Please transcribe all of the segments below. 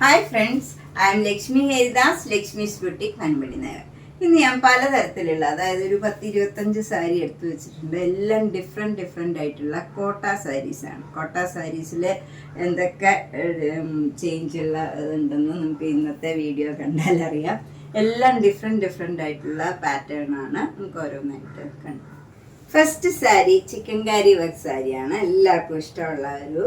Hi friends, I am Lakshmi Haridas, Lakshmi's boutique Manpadi Nagar. ഇന്ന് ഞാൻ പലതരത്തിലുള്ള, അതായത് ഒരു 10-25 സാരി എടുത്തു വെച്ചിട്ടുണ്ട്. എല്ലാം ഡിഫറെൻ്റ് ആയിട്ടുള്ള കോട്ട സാരീസാണ്. കോട്ട സാരീസിൽ എന്തൊക്കെ ചേഞ്ചുള്ള ഇതുണ്ടെന്ന് നമുക്ക് ഇന്നത്തെ വീഡിയോ കണ്ടാൽ അറിയാം. എല്ലാം ഡിഫറെൻ്റ് ആയിട്ടുള്ള പാറ്റേൺ ആണ്. നമുക്ക് ഓരോന്നായിട്ട് കണ്ടു. First sari chikankari work സാരിയാണ്. എല്ലാവർക്കും ഇഷ്ടമുള്ള ഒരു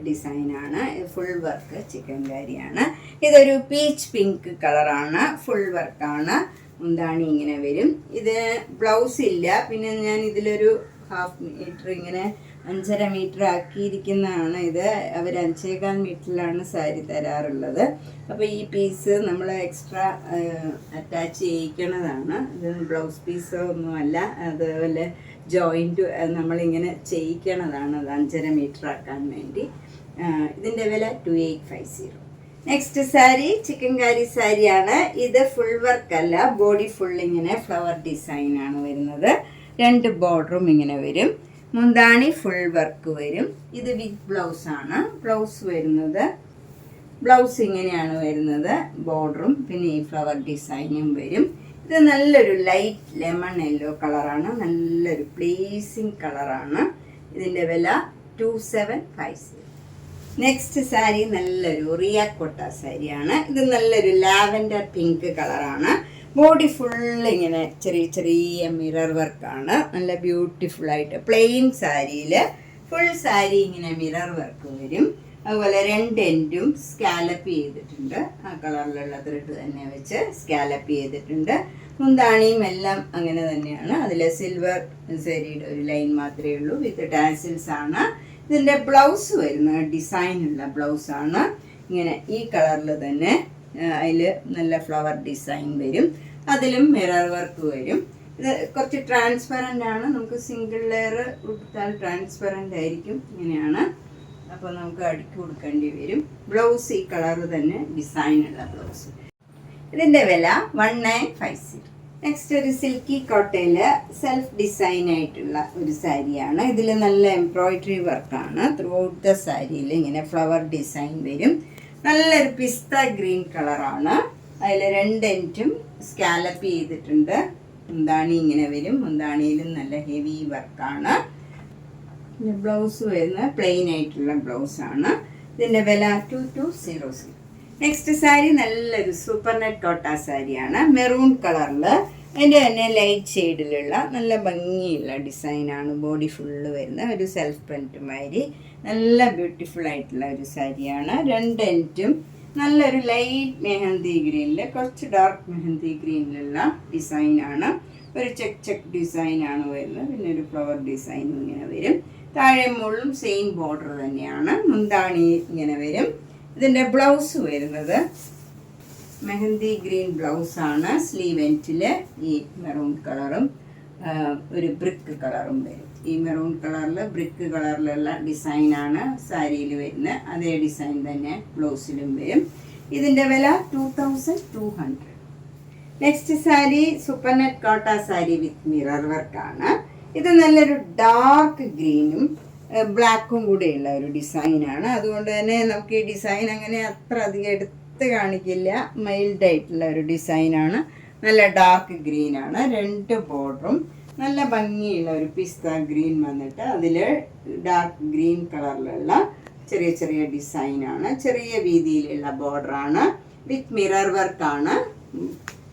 ഡിസൈനാണ്. ഫുൾ വർക്ക് ചിക്കൻ കാരിയാണ്. ഇതൊരു പീച്ച് പിങ്ക് കളറാണ്. ഫുൾ വർക്കാണ്. മുന്താണി ഇങ്ങനെ വരും. ഇത് ബ്ലൗസ് ഇല്ല. പിന്നെ ഞാൻ ഇതിലൊരു 1/2 മീറ്റർ ഇങ്ങനെ 5.5 മീറ്റർ ആക്കിയിരിക്കുന്നതാണ്. ഇത് അവർ 5.25 മീറ്ററിലാണ് സാരി തരാറുള്ളത്. അപ്പോൾ ഈ പീസ് നമ്മൾ എക്സ്ട്രാ അറ്റാച്ച് ചെയ്യിക്കണതാണ്. ഇത് ബ്ലൗസ് പീസോ ഒന്നുമല്ല. അതുപോലെ ജോയിൻറ്റ് നമ്മളിങ്ങനെ ചെയ്യിക്കണതാണ്. അത് 5.5 മീറ്റർ ആക്കാൻ വേണ്ടി. ഇതിൻ്റെ വില 2850. നെക്സ്റ്റ് സാരി ചിക്കൻ കാരി സാരിയാണ്. ഇത് ഫുൾ വർക്ക് അല്ല, ബോഡി ഫുൾ ഇങ്ങനെ ഫ്ലവർ ഡിസൈനാണ് വരുന്നത്. 2 ബോർഡറും ഇങ്ങനെ വരും. മുന്താണി ഫുൾ വർക്ക് വരും. ഇത് വിത്ത് ബ്ലൗസാണ്. ബ്ലൗസ് വരുന്നത്, ബ്ലൗസ് ഇങ്ങനെയാണ് വരുന്നത്. ബോർഡറും പിന്നെ ഈ ഫ്ലവർ ഡിസൈനും വരും. ഇത് നല്ലൊരു ലൈറ്റ് ലെമൺ യെല്ലോ കളറാണ്. നല്ലൊരു പ്ലീസിങ് കളറാണ്. ഇതിൻ്റെ വില 2750. നെക്സ്റ്റ് സാരി നല്ലൊരു റിയാക്കോട്ട സാരിയാണ്. ഇത് നല്ലൊരു ലാവൻഡർ പിങ്ക് കളറാണ്. ബോഡി ഫുൾ ഇങ്ങനെ ചെറിയ മിറർ വർക്കാണ്. നല്ല ബ്യൂട്ടിഫുള്ളായിട്ട് പ്ലെയിൻ സാരിയിൽ ഫുൾ സാരി ഇങ്ങനെ മിറർ വർക്ക് വരും. അതുപോലെ 2 എൻഡും സ്കാലപ്പ് ചെയ്തിട്ടുണ്ട്. ആ കളറിലുള്ള ത്രെഡ് തന്നെ വെച്ച് സ്കാലപ്പ് ചെയ്തിട്ടുണ്ട്. മുന്താണിയും എല്ലാം അങ്ങനെ തന്നെയാണ്. അതിൽ സിൽവർ സാരിയുടെ ഒരു ലൈൻ മാത്രമേ ഉള്ളൂ. വിത്ത് ടാസിൽസ് ആണ്. ഇതിൻ്റെ ബ്ലൗസ് വരുന്നത് ഡിസൈനുള്ള ബ്ലൗസാണ്. ഇങ്ങനെ ഈ കളറിൽ തന്നെ അതിൽ നല്ല ഫ്ലവർ ഡിസൈൻ വരും. അതിലും മിറർ വർക്ക് വരും. ഇത് കുറച്ച് ട്രാൻസ്പെറൻ്റ് ആണ്. നമുക്ക് സിംഗിൾ ലെയർ കൊടുത്താൽ ട്രാൻസ്പെറൻ്റ് ആയിരിക്കും. ഇങ്ങനെയാണ്. അപ്പോൾ നമുക്ക് അടുക്കി കൊടുക്കേണ്ടി വരും. ബ്ലൗസ് ഈ കളറ് തന്നെ ഡിസൈനുള്ള ബ്ലൗസ്. ഇതിൻ്റെ വില 1950. നെക്സ്റ്റ് ഒരു സിൽക്കി കോട്ടയിൽ സെൽഫ് ഡിസൈൻ ആയിട്ടുള്ള ഒരു സാരിയാണ്. ഇതിൽ നല്ല എംബ്രോയിഡറി വർക്കാണ്. ത്രൂ ഔട്ട് ദ സാരിയിൽ ഇങ്ങനെ ഫ്ലവർ ഡിസൈൻ വരും. നല്ലൊരു പിസ്ത ഗ്രീൻ കളറാണ്. അതിൽ 2 എൻഡും സ്കാലപ്പ് ചെയ്തിട്ടുണ്ട്. മുന്താണി ഇങ്ങനെ വരും. മുന്താണിയിലും നല്ല ഹെവി വർക്കാണ്. ബ്ലൗസ് വരുന്ന പ്ലെയിൻ ആയിട്ടുള്ള ബ്ലൗസാണ്. ഇതിൻ്റെ വില 2200. നെക്സ്റ്റ് സാരി നല്ലൊരു സൂപ്പർ നെറ്റ് കോട്ട സാരിയാണ്. മെറൂൺ കളറിൽ അതിൻ്റെ തന്നെ ലൈറ്റ് ഷെയ്ഡിലുള്ള നല്ല ഭംഗിയുള്ള ഡിസൈനാണ്. ബോഡി ഫുള്ള് വരുന്ന ഒരു സെൽഫ് പ്രിൻറ്റ് മാതിരി നല്ല ബ്യൂട്ടിഫുൾ ആയിട്ടുള്ള ഒരു സാരിയാണ്. 2 എൻഡും നല്ലൊരു ലൈറ്റ് മെഹന്തി ഗ്രീനിൽ കുറച്ച് ഡാർക്ക് മെഹന്തി ഗ്രീനിലുള്ള ഡിസൈനാണ്. ഒരു ചെക്ക് ഡിസൈനാണ് വരുന്നത്. പിന്നെ ഒരു ഫ്ലവർ ഡിസൈനും ഇങ്ങനെ വരും. താഴെ മുകളിലും സെയിം ബോർഡർ തന്നെയാണ്. മുന്താണി ഇങ്ങനെ വരും. ഇതിൻ്റെ ബ്ലൗസ് വരുന്നത് മെഹന്തി ഗ്രീൻ ബ്ലൗസാണ്. സ്ലീവ് എൻഡിൽ ഈ മെറൂൺ കളറും ഒരു ബ്രിക്ക് കളറും വരും. ഈ മെറൂൺ കളറിൽ ബ്രിക്ക് കളറിലുള്ള ഡിസൈനാണ് സാരിയിൽ വരുന്നത്. അതേ ഡിസൈൻ തന്നെ ബ്ലൗസിലും വരും. ഇതിൻ്റെ വില 2200. Next sari super net kota sari വിത്ത് മിറർ വർക്കാണ്. ഇത് നല്ലൊരു ഡാർക്ക് ഗ്രീനും ബ്ലാക്കും കൂടെയുള്ള ഒരു ഡിസൈനാണ്. അതുകൊണ്ട് തന്നെ നമുക്ക് ഈ ഡിസൈൻ അങ്ങനെ അത്ര അധികം എടുത്ത് കാണിക്കില്ല. മൈൽഡായിട്ടുള്ള ഒരു ഡിസൈനാണ്. നല്ല ഡാർക്ക് ഗ്രീനാണ്. 2 ബോർഡറും നല്ല ഭംഗിയുള്ള ഒരു പിസ്ത ഗ്രീൻ വന്നിട്ട് അതിൽ ഡാർക്ക് ഗ്രീൻ കളറിലുള്ള ചെറിയ ഡിസൈനാണ്. ചെറിയ വീതിയിലുള്ള ബോർഡറാണ്. വിത്ത് മിറർ വർക്കാണ്.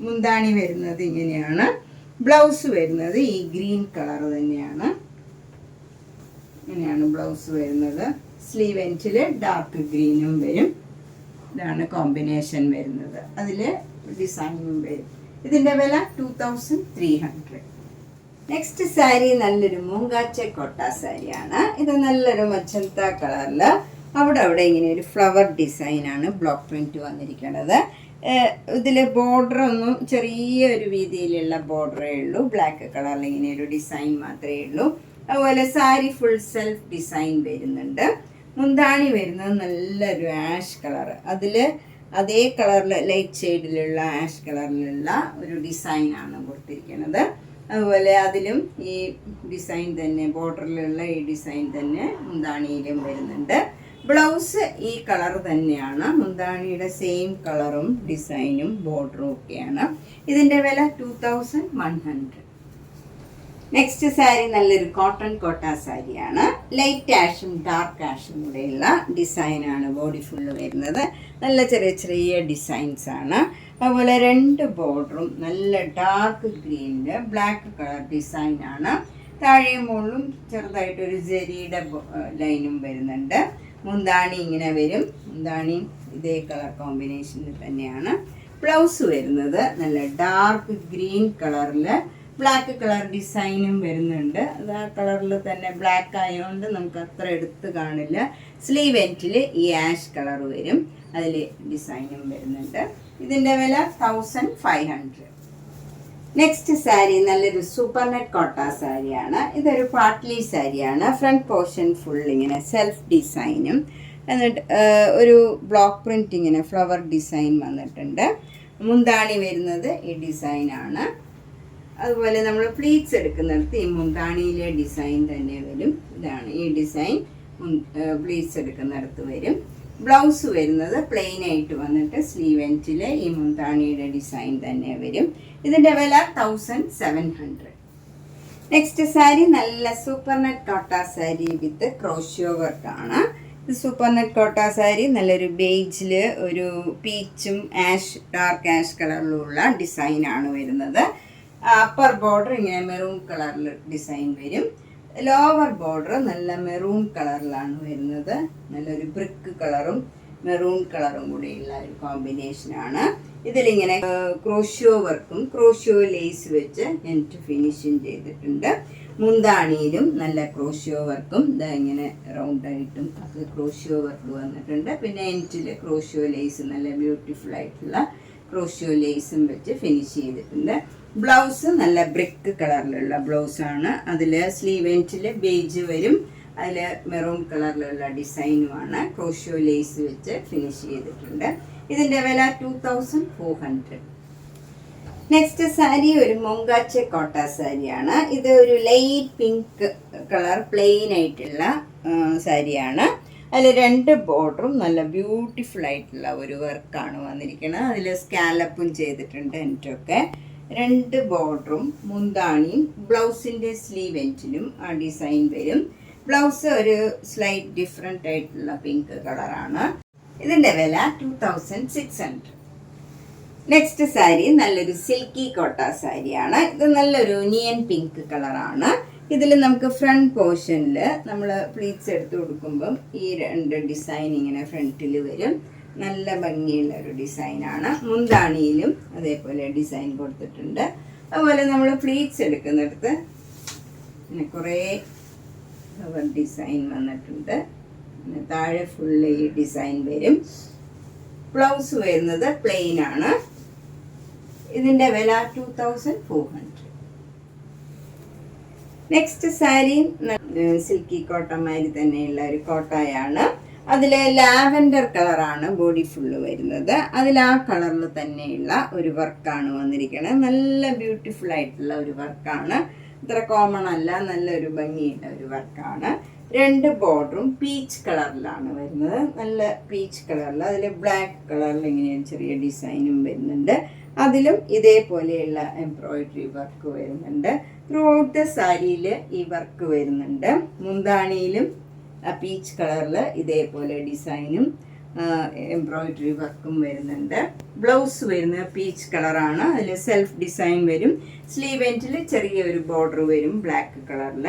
മുന്താണി വരുന്നത് ഇങ്ങനെയാണ്. ബ്ലൗസ് വരുന്നത് ഈ ഗ്രീൻ കളർ തന്നെയാണ്. ഇങ്ങനെയാണ് ബ്ലൗസ് വരുന്നത്. സ്ലീവ് എൻഡിൽ ഡാർക്ക് ഗ്രീനും വരും. ഇതാണ് കോമ്പിനേഷൻ വരുന്നത്. അതിൽ ഡിസൈനും വരും. ഇതിൻ്റെ വില 2300. നെക്സ്റ്റ് സാരി നല്ലൊരു മൂങ്കാച്ച കോട്ട സാരിയാണ്. ഇത് നല്ലൊരു മച്ചന്ത കളറിൽ അവിടെ ഇങ്ങനെ ഒരു ഫ്ലവർ ഡിസൈനാണ് ബ്ലോക്ക് പ്രിൻറ്റ് വന്നിരിക്കുന്നത്. ഇതിൽ ബോർഡറൊന്നും ചെറിയൊരു വീതിയിലുള്ള ബോർഡറേ ഉള്ളൂ. ബ്ലാക്ക് കളറിൽ ഇങ്ങനെ ഒരു ഡിസൈൻ മാത്രമേ ഉള്ളൂ. അതുപോലെ സാരി ഫുൾ സെൽഫ് ഡിസൈൻ വരുന്നുണ്ട്. മുന്താണി വരുന്നത് നല്ലൊരു ആഷ് കളർ. അതിൽ അതേ കളറിൽ ലൈറ്റ് ഷെയ്ഡിലുള്ള ആഷ് കളറിലുള്ള ഒരു ഡിസൈനാണ് കൊടുത്തിരിക്കുന്നത്. അതുപോലെ അതിലും ഈ ഡിസൈൻ തന്നെ ബോർഡറിലുള്ള ഈ ഡിസൈൻ തന്നെ മുന്താണിയിലും വരുന്നുണ്ട്. ബ്ലൗസ് ഈ കളർ തന്നെയാണ്, മുന്താണിയുടെ സെയിം കളറും ഡിസൈനും ബോർഡറും ഒക്കെയാണ്. ഇതിൻ്റെ വില 2100. നെക്സ്റ്റ് സാരി നല്ലൊരു കോട്ടൺ കോട്ട സാരിയാണ്. ലൈറ്റ് ആഷും ഡാർക്ക് ആഷും കൂടെയുള്ള ഡിസൈനാണ് ബോഡി ഫുള്ള് വരുന്നത്. നല്ല ചെറിയ ചെറിയ ഡിസൈൻസ് ആണ്. അതുപോലെ 2 ബോർഡറും നല്ല ഡാർക്ക് ഗ്രീനിൽ ബ്ലാക്ക് കളർ ഡിസൈനാണ്. താഴെയും മുകളിലും ചെറുതായിട്ടൊരു ജെരിയുടെ ലൈനും വരുന്നുണ്ട്. മുന്താണി ഇങ്ങനെ വരും. മുന്താണി ഇതേ കളർ കോമ്പിനേഷനിൽ തന്നെയാണ്. ബ്ലൗസ് വരുന്നത് നല്ല ഡാർക്ക് ഗ്രീൻ കളറിൽ ബ്ലാക്ക് കളർ ഡിസൈനും വരുന്നുണ്ട്. അത് ആ കളറിൽ തന്നെ ബ്ലാക്ക് ആയതുകൊണ്ട് നമുക്ക് അത്ര എടുത്ത് കാണില്ല. സ്ലീവ് എൻഡിൽ ഈ ആഷ് കളർ വരും, അതിൽ ഡിസൈനും വരുന്നുണ്ട്. ഇതിൻ്റെ വില 1500. നെക്സ്റ്റ് സാരി നല്ലൊരു സൂപ്പർ നെറ്റ് കോട്ട സാരിയാണ്. ഇതൊരു പാർട്ട്ലി സാരിയാണ്. ഫ്രണ്ട് പോർഷൻ ഫുൾ ഇങ്ങനെ സെൽഫ് ഡിസൈനും എന്നിട്ട് ഒരു ബ്ലോക്ക് പ്രിൻ്റ് ഇങ്ങനെ ഫ്ലവർ ഡിസൈൻ വന്നിട്ടുണ്ട്. മുന്താണി വരുന്നത് ഈ ഡിസൈനാണ്. അതുപോലെ നമ്മൾ പ്ലീറ്റ്സ് എടുക്കുന്നിടത്ത് ഈ മുന്താണിയിലെ ഡിസൈൻ തന്നെ വരും. ഇതാണ് ഈ ഡിസൈൻ പ്ലീറ്റ്സ് എടുക്കുന്നിടത്ത് വരും. ബ്ലൗസ് വരുന്നത് പ്ലെയിൻ ആയിട്ട് വന്നിട്ട് സ്ലീവ് എൻഡിൽ ഈ മുന്താണിയുടെ ഡിസൈൻ തന്നെ വരും. ഇതിൻ്റെ വില 1700. നെക്സ്റ്റ് സാരി നല്ല super net kota sari with crochet വർക്കാണ്. ഇത് സൂപ്പർ നെറ്റ് കോട്ട സാരി നല്ലൊരു ബേജിൽ ഒരു പീച്ചും ആഷ് ഡാർക്ക് ആഷ് കളറിലുള്ള ഡിസൈനാണ് വരുന്നത്. അപ്പർ ബോർഡർ ഇങ്ങനെ മെറൂൺ കളറിൽ ഡിസൈൻ വരും. ലോവർ ബോർഡർ നല്ല മെറൂൺ കളറിലാണ് വരുന്നത്. നല്ലൊരു ബ്രിക്ക് കളറും മെറൂൺ കളറും കൂടിയുള്ള ഒരു കോമ്പിനേഷനാണ്. ഇതിലിങ്ങനെ ക്രോഷ്യോ വർക്കും ക്രോഷ്യോ ലേസ് വെച്ച് എൻഡ് ഫിനിഷിങ് ചെയ്തിട്ടുണ്ട്. മുന്താണിയിലും നല്ല ക്രോഷ്യോ വർക്കും ഇങ്ങനെ റൗണ്ടായിട്ടും അത് ക്രോഷ്യോ വർക്ക് വന്നിട്ടുണ്ട്. പിന്നെ എൻഡിൽ ക്രോഷ്യോ ലേസ് നല്ല ബ്യൂട്ടിഫുൾ ആയിട്ടുള്ള ക്രോഷ്യോ ലേസും വെച്ച് ഫിനിഷ് ചെയ്തിട്ടുണ്ട്. ബ്ലൗസ് നല്ല ബ്രിക്ക് കളറിലുള്ള ബ്ലൗസാണ്. അതിൽ സ്ലീവ് എൻഡിൽ ബേജ് വരും, അതിൽ മെറൂൺ കളറിലുള്ള ഡിസൈനുമാണ്. ക്രോഷ്യോ ലേസ് വെച്ച് ഫിനിഷ് ചെയ്തിട്ടുണ്ട്. ഇതിൻ്റെ വില 2400. നെക്സ്റ്റ് സാരി ഒരു മൊങ്കാച്ചെ കോട്ട സാരിയാണ്. ഇത് ഒരു ലൈറ്റ് പിങ്ക് കളർ പ്ലെയിൻ ആയിട്ടുള്ള സാരിയാണ്. അതിൽ 2 ബോർഡറും നല്ല ബ്യൂട്ടിഫുൾ ആയിട്ടുള്ള ഒരു വർക്കാണ് വന്നിരിക്കുന്നത്. അതിൽ സ്കാലപ്പും ചെയ്തിട്ടുണ്ട് എൻറ്റൊക്കെ. 2 ബോർഡറും മുന്താണിയും ബ്ലൗസിൻ്റെ സ്ലീവ് എൻഡിലും ആ ഡിസൈൻ വരും. ബ്ലൗസ് ഒരു സ്ലൈറ്റ് ഡിഫറെൻ്റ് ആയിട്ടുള്ള പിങ്ക് കളറാണ്. ഇതിൻ്റെ വില 2600. നെക്സ്റ്റ് സാരി നല്ലൊരു സിൽക്കി കോട്ട സാരിയാണ്. ഇത് നല്ലൊരു ഒനിയൻ പിങ്ക് കളറാണ്. ഇതിൽ നമുക്ക് ഫ്രണ്ട് പോർഷനിൽ നമ്മൾ പ്ലീറ്റ്സ് എടുത്ത് കൊടുക്കുമ്പം ഈ 2 ഡിസൈൻ ഇങ്ങനെ ഫ്രണ്ടിൽ വരും. നല്ല ഭംഗിയുള്ള ഒരു ഡിസൈനാണ്. മുന്താണിയിലും അതേപോലെ ഡിസൈൻ കൊടുത്തിട്ടുണ്ട്. അതുപോലെ നമ്മൾ പ്ലീറ്റ്സ് എടുക്കുന്നിടത്ത് പിന്നെ കുറേ ഫ്ലവർ ഡിസൈൻ വന്നിട്ടുണ്ട്. പിന്നെ താഴെ ഫുള്ള് ഈ ഡിസൈൻ വരും. ബ്ലൗസ് വരുന്നത് പ്ലെയിൻ ആണ്. ഇതിൻ്റെ വില 2400. നെക്സ്റ്റ് സാരി സിൽക്കി കോട്ടമാരി തന്നെയുള്ള ഒരു കോട്ടയാണ്. അതിൽ ലാവൻഡർ കളറാണ് ബോഡി ഫുള്ള് വരുന്നത്. അതിൽ ആ കളറിൽ തന്നെയുള്ള ഒരു വർക്കാണ് വന്നിരിക്കുന്നത്. നല്ല ബ്യൂട്ടിഫുൾ ആയിട്ടുള്ള ഒരു വർക്കാണ്. ഇത്ര കോമൺ അല്ല, നല്ലൊരു ഭംഗിയുള്ള ഒരു വർക്കാണ്. 2 ബോർഡറും പീച്ച് കളറിലാണ് വരുന്നത്. നല്ല പീച്ച് കളറിൽ അതിൽ ബ്ലാക്ക് കളറിൽ ഇങ്ങനെ ചെറിയ ഡിസൈനും വരുന്നുണ്ട്. അതിലും ഇതേപോലെയുള്ള എംബ്രോയിഡറി വർക്ക് വരുന്നുണ്ട്. ത്രൂ ഔട്ട് ദ സാരിയിൽ ഈ വർക്ക് വരുന്നുണ്ട്. മുന്താണിയിലും പീച്ച് കളറിൽ ഇതേപോലെ ഡിസൈനും എംബ്രോയിഡറി വർക്കും വരുന്നുണ്ട്. ബ്ലൗസ് വരുന്നത് പീച്ച് കളറാണ്. അതിൽ സെൽഫ് ഡിസൈൻ വരും. സ്ലീവ് എൻഡിൽ ചെറിയൊരു ബോർഡർ വരും ബ്ലാക്ക് കളറിൽ.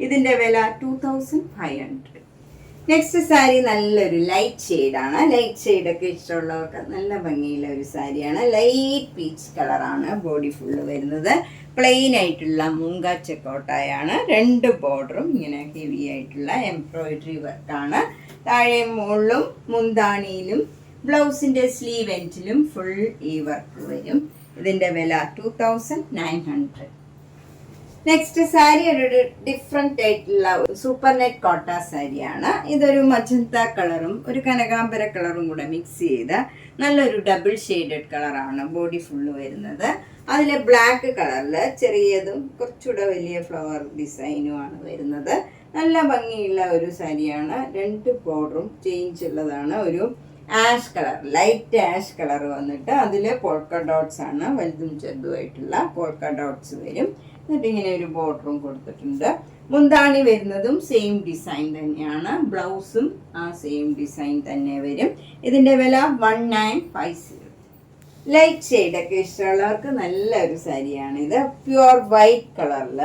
ഇതിൻ്റെ വില 2500. നെക്സ്റ്റ് സാരി നല്ലൊരു ലൈറ്റ് ഷെയ്ഡാണ്. ലൈറ്റ് ഷെയ്ഡൊക്കെ ഇഷ്ടമുള്ളവർക്ക് നല്ല ഭംഗിയുള്ള ഒരു സാരിയാണ്. ലൈറ്റ് പീച്ച് കളറാണ് ബോഡി ഫുള്ള് വരുന്നത്. പ്ലെയിൻ ആയിട്ടുള്ള മുങ്കാച്ചക്കോട്ടായാണ്. 2 ബോർഡറും ഇങ്ങനെ ഹെവി ആയിട്ടുള്ള എംബ്രോയിഡറി വർക്കാണ്. താഴെ മുകളിലും മുന്താണിയിലും ബ്ലൗസിൻ്റെ സ്ലീവ് എൻഡിലും ഫുൾ ഈ വർക്ക് വരും. ഇതിൻ്റെ വില 2900. നെക്സ്റ്റ് സാരി ഒരു ഡിഫറെൻ്റ് ആയിട്ടുള്ള സൂപ്പർ നെറ്റ് കോട്ട സാരിയാണ്. ഇതൊരു മജന്ത കളറും ഒരു കനകാംബര കളറും കൂടെ മിക്സ് ചെയ്ത നല്ലൊരു ഡബിൾ ഷെയ്ഡഡ് കളറാണ് ബോഡി ഫുള്ള് വരുന്നത്. അതിൽ ബ്ലാക്ക് കളറിൽ ചെറിയതും കുറച്ചുകൂടെ വലിയ ഫ്ലവർ ഡിസൈനുമാണ് വരുന്നത്. നല്ല ഭംഗിയുള്ള ഒരു സാരിയാണ്. 2 ബോർഡറും ചേഞ്ച് ഉള്ളതാണ്. ഒരു ash colour, light ash colour വന്നിട്ട് അതിൽ പോൾക്ക ഡോട്ട്സ് ആണ്, വലുതും ചെറുതുമായിട്ടുള്ള പോൾക്ക ഡോട്ട്സ് വരും. എന്നിട്ട് ഇങ്ങനെ ഒരു ബോർഡറും കൊടുത്തിട്ടുണ്ട്. മുന്താണി വരുന്നതും സെയിം ഡിസൈൻ തന്നെയാണ്. ബ്ലൗസും ആ സെയിം ഡിസൈൻ തന്നെ വരും. ഇതിൻ്റെ വില 1950. ലൈറ്റ് ഷെയ്ഡൊക്കെ ഇഷ്ടമുള്ളവർക്ക് നല്ലൊരു സാരിയാണിത്. പ്യുവർ വൈറ്റ് കളറിൽ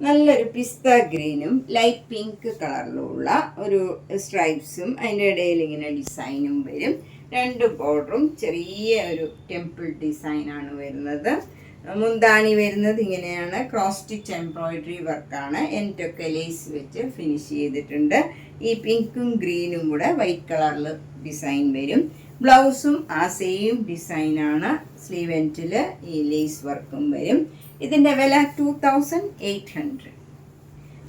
നല്ലൊരു പിസ്ത ഗ്രീനും ലൈറ്റ് പിങ്ക് കളറിലുള്ള ഒരു സ്ട്രൈപ്സും അതിൻ്റെ ഇടയിൽ ഇങ്ങനെ ഡിസൈനും വരും. 2 ബോർഡറും ചെറിയ ഒരു ടെമ്പിൾ ഡിസൈനാണ് വരുന്നത്. മുന്താണി വരുന്നത് ഇങ്ങനെയാണ്. ക്രോസ് സ്റ്റിച്ച് എംബ്രോയിഡറി വർക്കാണ്. എൻറ്റൊക്കെ ലേസ് വെച്ച് ഫിനിഷ് ചെയ്തിട്ടുണ്ട്. ഈ പിങ്കും ഗ്രീനും കൂടെ വൈറ്റ് കളറിൽ ഡിസൈൻ വരും. ബ്ലൗസും ആ സെയിം ഡിസൈനാണ്. സ്ലീവ് എൻറ്റിൽ ഈ ലേസ് വർക്കും വരും. ഇതിൻ്റെ വില 2800.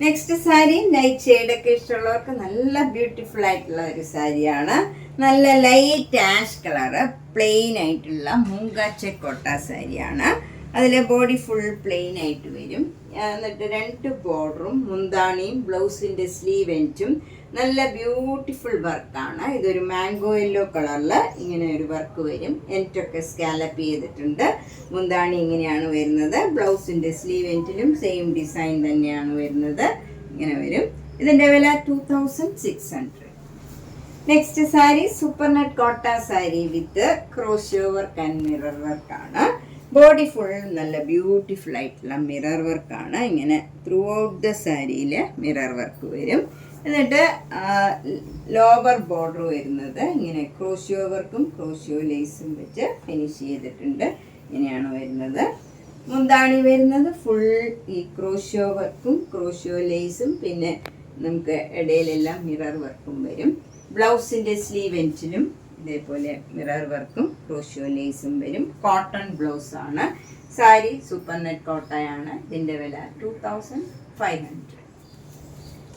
നെക്സ്റ്റ് സാരി ലൈറ്റ് ഷെയ്ഡൊക്കെ ഇഷ്ടമുള്ളവർക്ക് നല്ല ബ്യൂട്ടിഫുൾ ആയിട്ടുള്ള ഒരു സാരിയാണ്. നല്ല ലൈറ്റ് ആഷ് കളറ് പ്ലെയിൻ ആയിട്ടുള്ള മൂങ്ക ചെക്കോട്ട സാരിയാണ്. അതിലെ ബോഡി ഫുൾ പ്ലെയിൻ ആയിട്ട് വരും. എന്നിട്ട് 2 ബോർഡറും മുന്താണിയും ബ്ലൗസിൻ്റെ സ്ലീവ് എൻറ്റും നല്ല ബ്യൂട്ടിഫുൾ വർക്കാണ്. ഇതൊരു മാംഗോ യെല്ലോ കളറിൽ ഇങ്ങനെ ഒരു വർക്ക് വരും. എൻറ്റൊക്കെ സ്കാലപ്പ് ചെയ്തിട്ടുണ്ട്. മുന്താണി ഇങ്ങനെയാണ് വരുന്നത്. ബ്ലൗസിൻ്റെ സ്ലീവ് എൻറ്റിലും സെയിം ഡിസൈൻ തന്നെയാണ് വരുന്നത്. ഇങ്ങനെ വരും. ഇതിൻ്റെ വില 2600. Next sari super net kota sari with crochet work and mirror വർക്കാണ്. ബോഡി ഫുൾ നല്ല ബ്യൂട്ടിഫുൾ ആയിട്ടുള്ള മിറർ വർക്കാണ്. ഇങ്ങനെ ത്രൂ ഔട്ട് ദ സാരിയിൽ മിറർ വർക്ക് വരും. എന്നിട്ട് ലോവർ ബോർഡർ വരുന്നത് ഇങ്ങനെ ക്രോഷ്യോ വർക്കും ക്രോഷ്യോ ലേസും വെച്ച് ഫിനിഷ് ചെയ്തിട്ടുണ്ട്. ഇങ്ങനെയാണ് വരുന്നത്. മുന്താണി വരുന്നത് ഫുൾ ഈ ക്രോഷ്യോ വർക്കും ക്രോഷ്യോ ലേസും പിന്നെ നമുക്ക് ഇടയിലെല്ലാം മിറർ വർക്കും വരും. ബ്ലൗസിൻ്റെ സ്ലീവ് എൻറ്റിലും ഇതേപോലെ മിറർ വർക്കും ക്രോഷ്യോ ലേസും വരും. കോട്ടൺ ബ്ലൗസാണ്. സാരി സൂപ്പർ നെറ്റ് കോട്ടയാണ്. ഇതിൻ്റെ വില 2500.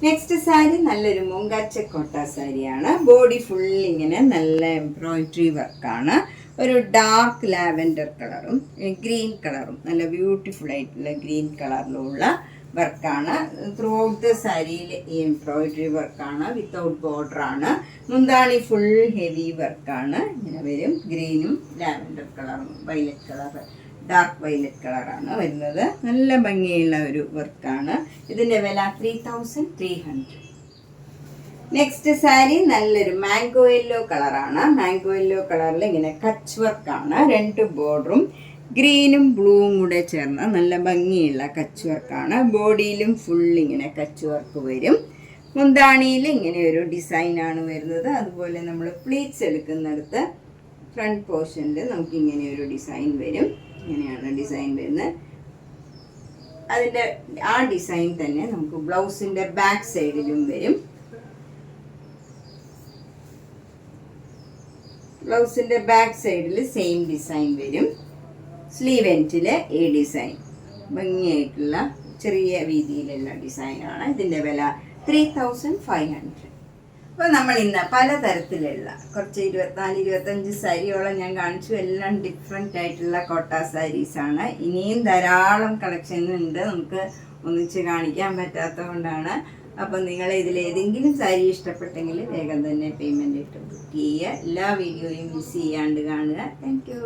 നെക്സ്റ്റ് സാരി നല്ലൊരു മൂങ്കാച്ച കോട്ട സാരിയാണ്. ബോഡി ഫുൾ ഇങ്ങനെ നല്ല എംബ്രോയിഡറി വർക്കാണ്. ഒരു ഡാർക്ക് ലാവൻഡർ കളറും ഗ്രീൻ കളറും നല്ല ബ്യൂട്ടിഫുൾ ആയിട്ടുള്ള ഗ്രീൻ കളറിലുള്ള വർക്കാണ്. ത്രൂ ഔട്ട് ദ സാരിയിൽ ഈ എംബ്രോയിഡറി വർക്കാണ്. വിത്തൗട്ട് ബോർഡറാണ്. മുന്താണി ഫുൾ ഹെവി വർക്കാണ്. ഇങ്ങനെ വരും. ഗ്രീനും ലാവൻഡർ കളറും വയലറ്റ് കളർ, ഡാർക്ക് വയലറ്റ് കളറാണ് വരുന്നത്. നല്ല ഭംഗിയുള്ള ഒരു വർക്കാണ്. ഇതിൻ്റെ വില 3300. നെക്സ്റ്റ് സാരി നല്ലൊരു മാംഗോ യെല്ലോ കളറാണ്. മാംഗോ യെല്ലോ കളറിൽ ഇങ്ങനെ കച്ച് വർക്കാണ്. 2 ബോർഡറും ഗ്രീനും ബ്ലൂവും കൂടെ ചേർന്ന നല്ല ഭംഗിയുള്ള കച്ച് വർക്കാണ്. ബോഡിയിലും ഫുൾ ഇങ്ങനെ കച്ച് വർക്ക് വരും. മുന്താണിയിൽ ഇങ്ങനെ ഒരു ഡിസൈനാണ് വരുന്നത്. അതുപോലെ നമ്മൾ പ്ലീറ്റ്സ് എടുക്കുന്നിടത്ത് ഫ്രണ്ട് പോർഷനിൽ നമുക്ക് ഇങ്ങനെ ഒരു ഡിസൈൻ വരും. ഇങ്ങനെയാണ് ഡിസൈൻ വരുന്നത്. അതിൻ്റെ ആ ഡിസൈൻ തന്നെ നമുക്ക് ബ്ലൗസിൻ്റെ ബാക്ക് സൈഡിലും വരും. ബ്ലൗസിൻ്റെ ബാക്ക് സൈഡിൽ സെയിം ഡിസൈൻ വരും. സ്ലീവ് എൻറ്റിൽ ഈ ഡിസൈൻ ഭംഗിയായിട്ടുള്ള ചെറിയ വീതിയിലുള്ള ഡിസൈനാണ്. ഇതിൻ്റെ വില 3500. അപ്പോൾ നമ്മൾ ഇന്ന് പലതരത്തിലുള്ള കുറച്ച് 24-25 സാരിയോളം ഞാൻ കാണിച്ചു. എല്ലാം ഡിഫറെൻ്റ് ആയിട്ടുള്ള കോട്ട സാരീസാണ്. ഇനിയും ധാരാളം കളക്ഷൻ ഉണ്ട്, നമുക്ക് ഒന്നിച്ച് കാണിക്കാൻ പറ്റാത്തത് കൊണ്ടാണ്. അപ്പം നിങ്ങൾ ഇതിലേതെങ്കിലും സാരി ഇഷ്ടപ്പെട്ടെങ്കിൽ വേഗം തന്നെ പേയ്മെൻറ്റ് ഇട്ട് ബുക്ക് ചെയ്യുക. എല്ലാ വീഡിയോയും മിസ് ചെയ്യാണ്ട് കാണുക. Thank you.